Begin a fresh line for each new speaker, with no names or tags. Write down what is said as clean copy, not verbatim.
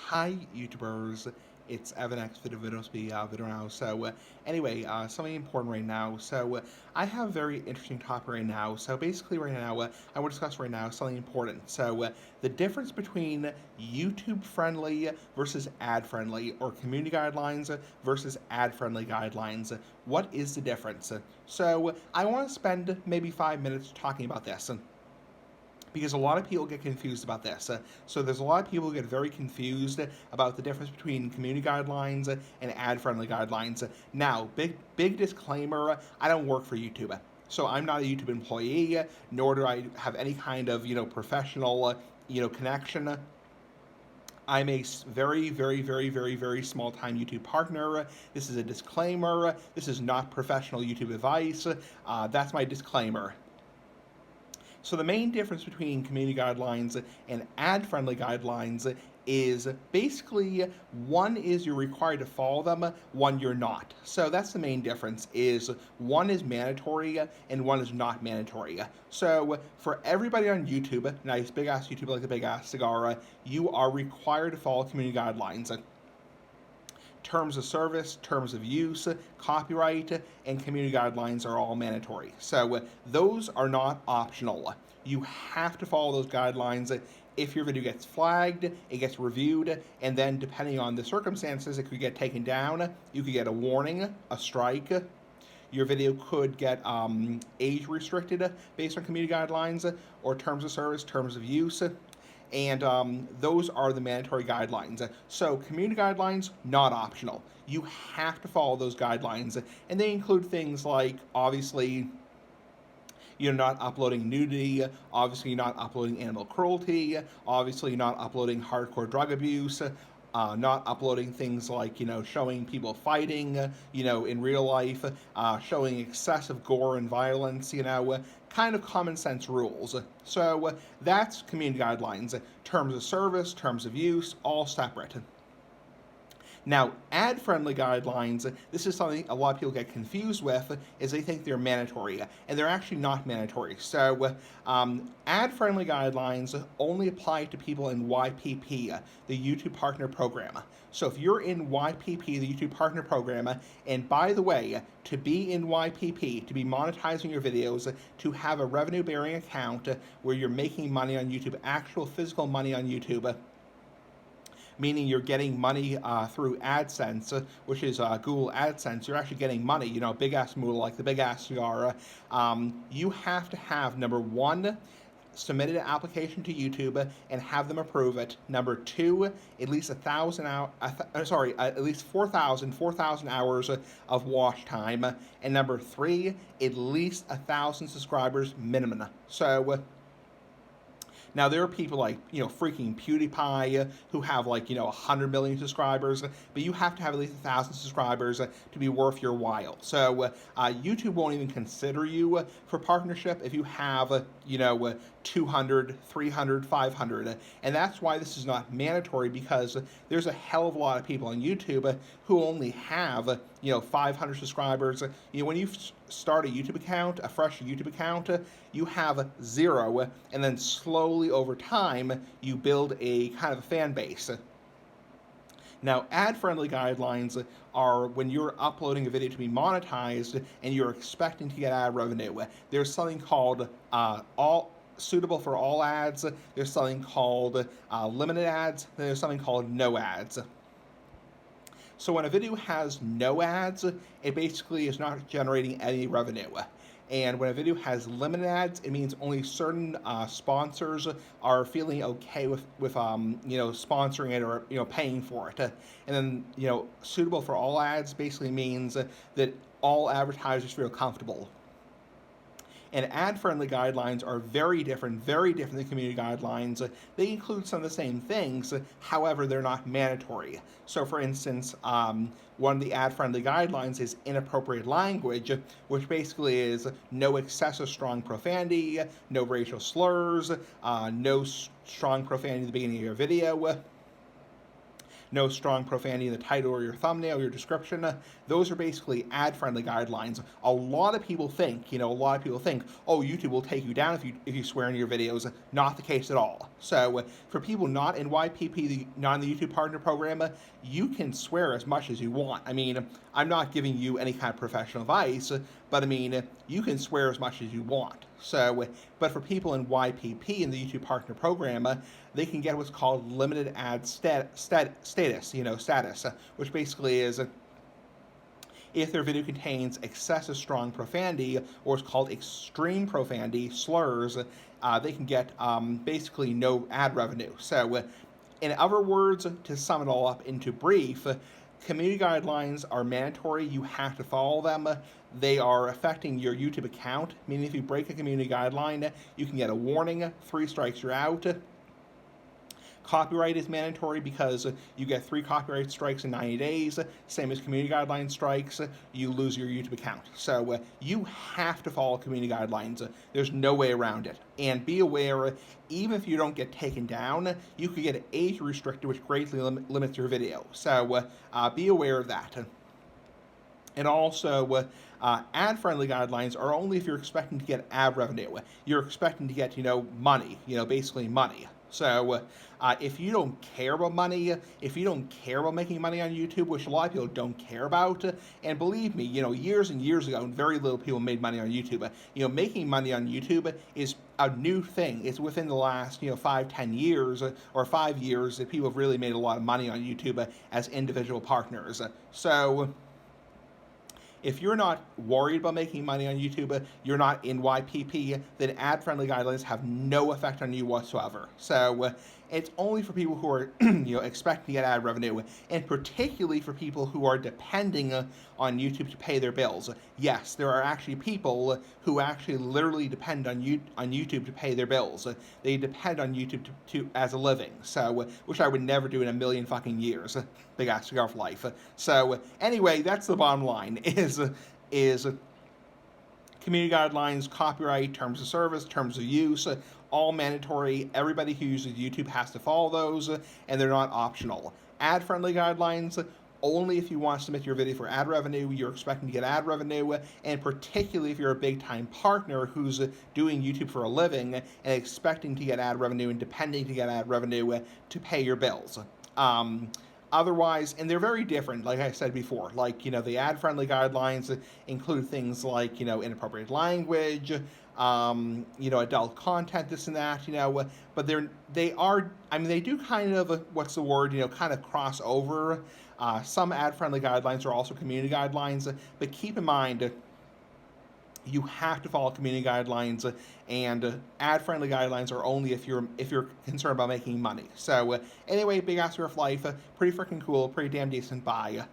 Hi YouTubers, it's Evan X Videos Video now. Something important right now. I have a very interesting topic right now. So basically right now, I want to discuss right now something important. The difference between YouTube friendly versus ad friendly, or community guidelines versus ad friendly guidelines. What is the difference? I want to spend maybe 5 minutes talking about this because a lot of people get confused about this. So there's a lot of people who get very confused about the difference between community guidelines and ad-friendly guidelines. Now, big disclaimer: I don't work for YouTube. So I'm not a YouTube employee, nor do I have any kind of professional connection. I'm a very small time YouTube partner. This is a disclaimer. This is not professional YouTube advice. That's my disclaimer. So the main difference between community guidelines and ad-friendly guidelines is basically one is you're required to follow them, one you're not. So that's the main difference, is one is mandatory and one is not mandatory. So for everybody on YouTube, nice big ass YouTube like the big ass cigar, you are required to follow community guidelines. Terms of service, terms of use, copyright, and community guidelines are all mandatory. So those are not optional. You have to follow those guidelines. If your video gets flagged, it gets reviewed, and then depending on the circumstances, it could get taken down. You could get a warning, a strike. Your video could get age restricted based on community guidelines or terms of service, terms of use. And those are the mandatory guidelines. So community guidelines, not optional. You have to follow those guidelines, and they include things like, obviously, you're not uploading nudity, obviously not uploading animal cruelty, obviously not uploading hardcore drug abuse, not uploading things like, showing people fighting, in real life, showing excessive gore and violence, kind of common sense rules. So that's community guidelines. Terms of service, terms of use, all separate. Now, ad-friendly guidelines, this is something a lot of people get confused with, is they think they're mandatory, and they're actually not mandatory. So, ad-friendly guidelines only apply to people in YPP, the YouTube Partner Program. So if you're in YPP, the YouTube Partner Program, and by the way, to be in YPP, to be monetizing your videos, to have a revenue-bearing account where you're making money on YouTube, actual physical money on YouTube, meaning you're getting money through AdSense, which is Google AdSense. You're actually getting money, big ass moolah like the big ass cigar. You have to have, number one, submitted an application to YouTube and have them approve it. Number two, at least at least 4,000 hours of watch time. And number three, at least 1,000 subscribers minimum. So now, there are people like, freaking PewDiePie who have 100 million subscribers, but you have to have at least 1,000 subscribers to be worth your while. So YouTube won't even consider you for partnership if you have, 200, 300, 500. And that's why this is not mandatory, because there's a hell of a lot of people on YouTube who only have, 500 subscribers. When you start a YouTube account, a fresh YouTube account, you have 0, and then slowly over time, you build a kind of a fan base. Now, ad-friendly guidelines are when you're uploading a video to be monetized and you're expecting to get ad revenue. There's something called suitable for all ads, there's something called limited ads, there's something called no ads. So when a video has no ads, it basically is not generating any revenue. And when a video has limited ads, it means only certain sponsors are feeling okay with sponsoring it or paying for it. And then suitable for all ads basically means that all advertisers feel comfortable. And ad-friendly guidelines are very different than community guidelines. They include some of the same things, however, they're not mandatory. So for instance, one of the ad-friendly guidelines is inappropriate language, which basically is no excessive strong profanity, no racial slurs, no strong profanity at the beginning of your video. no strong profanity in the title or your thumbnail, your description. Those are basically ad-friendly guidelines. A lot of people think, oh, YouTube will take you down if you swear in your videos. Not the case at all. So for people not in YPP, not in the YouTube Partner Program, you can swear as much as you want. I mean, I'm not giving you any kind of professional advice, but I mean, you can swear as much as you want. So, but for people in YPP, in the YouTube Partner Program, they can get what's called limited ad status, which basically is if their video contains excessive strong profanity, or is called extreme profanity, slurs, they can get basically no ad revenue. So, in other words, to sum it all up into brief, community guidelines are mandatory. You have to follow them. They are affecting your YouTube account, meaning if you break a community guideline, you can get a warning, 3 strikes, you're out. Copyright is mandatory because you get 3 copyright strikes in 90 days, same as community guideline strikes, you lose your YouTube account. So you have to follow community guidelines. There's no way around it. And be aware, even if you don't get taken down, you could get age restricted, which greatly limits your video. So be aware of that. And also, ad-friendly guidelines are only if you're expecting to get ad revenue. You're expecting to get, money, basically money. So if you don't care about money, if you don't care about making money on YouTube, which a lot of people don't care about, and believe me, years and years ago, very little people made money on YouTube. Making money on YouTube is a new thing. It's within the last, 5-10 years or 5 years that people have really made a lot of money on YouTube as individual partners. So if you're not worried about making money on YouTube, you're not in YPP, then ad-friendly guidelines have no effect on you whatsoever. So it's only for people who are expecting to get ad revenue, and particularly for people who are depending on YouTube to pay their bills. Yes, there are actually people who actually literally depend on YouTube to pay their bills. They depend on YouTube to as a living. So, which I would never do in a million fucking years. Big ass cigar for life. So anyway, that's the bottom line. Is community guidelines, copyright, terms of service, terms of use, all mandatory. Everybody who uses YouTube has to follow those, and they're not optional. Ad-friendly guidelines, only if you want to submit your video for ad revenue, you're expecting to get ad revenue, and particularly if you're a big-time partner who's doing YouTube for a living and expecting to get ad revenue and depending to get ad revenue to pay your bills. Otherwise, and they're very different, like I said before, the ad-friendly guidelines include things like, inappropriate language, adult content, this and that, but they do kind of, kind of cross over. Some ad-friendly guidelines are also community guidelines, but keep in mind, you have to follow community guidelines, and ad-friendly guidelines are only if you're concerned about making money. So anyway, big ass for life, pretty freaking cool, pretty damn decent. Bye.